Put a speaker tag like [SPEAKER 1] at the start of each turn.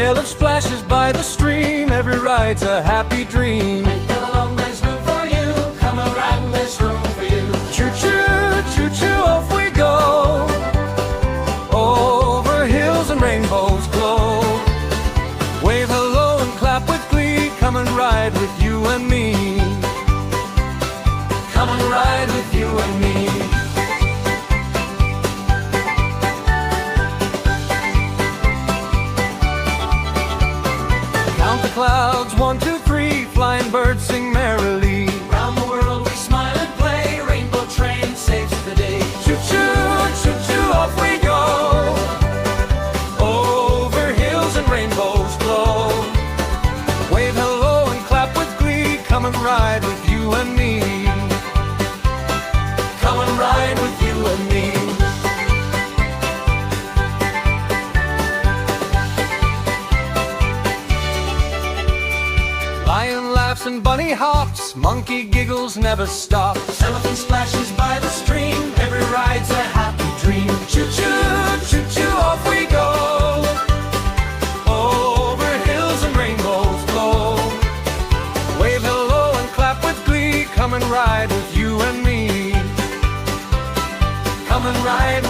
[SPEAKER 1] trail of splashes by the stream. Every ride's a happy dream.
[SPEAKER 2] Come along, there's room for you. Come around, there's room for you.
[SPEAKER 1] Choo-choo, choo-choo, off we go. Over hills and rainbows glow. Wave hello and clap with glee. Come and ride with you and me. Come and ride with you and me. Count the clouds, 1, 2, 3. Flying birds sing merrily.
[SPEAKER 2] Round the world we smile and play. Rainbow train saves the day.
[SPEAKER 1] Choo-choo, choo-choo, off we go. Over hills and rainbows glow. Wave hello and clap with glee. Come and ride with you and me. Come and ride with you and me. Lion laughs and bunny hops. Monkey giggles never stops.
[SPEAKER 2] Elephant splashes by the stream. Every ride's a happy dream.
[SPEAKER 1] Choo-choo, choo-choo, off we